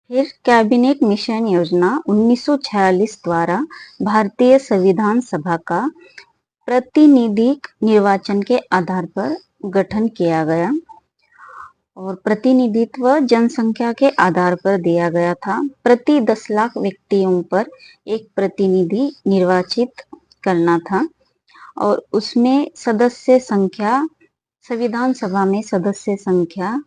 फिर cabinet mission योजना 1946 द्वारा भारतीय संविधान सभा का प्रतिनिधिक निर्वाचन के आधार पर गठन किया गया और प्रतिनिधित्व जनसंख्या के आधार पर दिया गया था। प्रति 10 लाख व्यक्तियों पर एक प्रतिनिधि निर्वाचित करना था और उसमें सदस्य संख्या, संविधान सभा में सदस्य संख्या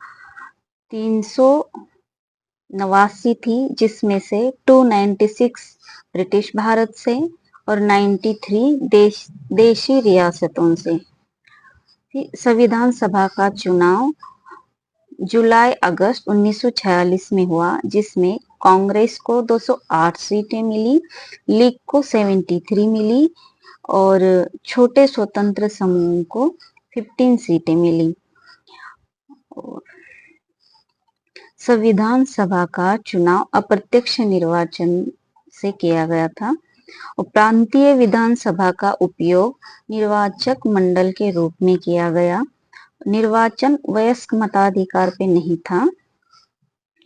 389 थी, जिसमें से 296 ब्रिटिश भारत से और 93 देशी रियासतों से। संविधान सभा का चुनाव जुलाई अगस्त 1946 में हुआ, जिसमें कांग्रेस को 208 सीटें मिली, लीग को 73 मिली और छोटे स्वतंत्र समूहों को 15 सीटें मिली। संविधान सभा का चुनाव अप्रत्यक्ष निर्वाचन से किया गया था। प्रांतीय विधानसभा का उपयोग निर्वाचक मंडल के रूप में किया गया। निर्वाचन वयस्क मताधिकार पे नहीं था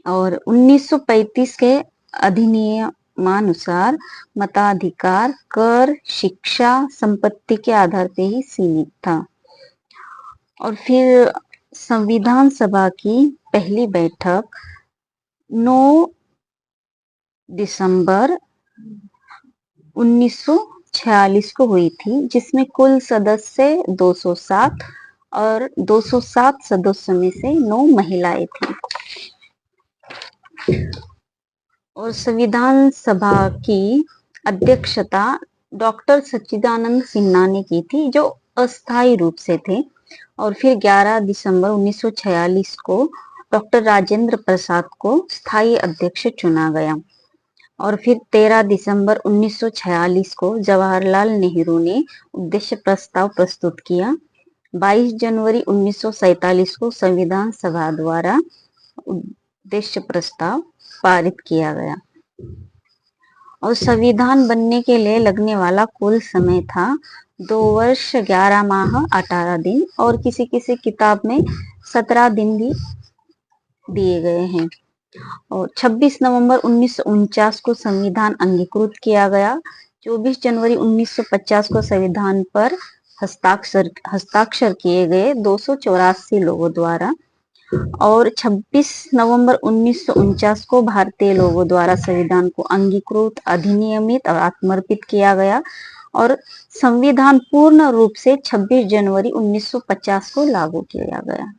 और 1935 के अधिनियमानुसार मताधिकार कर, शिक्षा, संपत्ति के आधार पे ही सीमित था। और फिर संविधान सभा की पहली बैठक 9 दिसंबर 1946 को हुई थी, जिसमें कुल सदस्य 207 और 207 सदस्यों में से 9 महिलाएं थी। और संविधान सभा की अध्यक्षता डॉक्टर सच्चिदानंद सिन्हा ने की थी, जो अस्थायी रूप से थे। और फिर 11 दिसंबर 1946 को डॉक्टर राजेंद्र प्रसाद को स्थायी अध्यक्ष चुना गया। और फिर 13 दिसंबर 1946 को जवाहरलाल नेहरू ने उद्देश्य प्रस्ताव प्रस्तुत किया। 22 जनवरी 1947 को संविधान सभा द्वारा उद्देश्य प्रस्ताव पारित किया गया। और संविधान बनने के लिए लगने वाला कुल समय था 2 वर्ष 11 माह 18 दिन और किसी किसी किताब में 17 दिन भी दिए गए हैं। और 26 नवंबर 1949 को संविधान अंगीकृत किया गया। 24 जनवरी 1950 को संविधान पर हस्ताक्षर किए गए 284 लोगों द्वारा। और 26 नवंबर 1949 को भारतीय लोगों द्वारा संविधान को अंगीकृत, अधिनियमित और आत्मर्पित किया गया। और संविधान पूर्ण रूप से 26 जनवरी 1950 को लागू किया गया।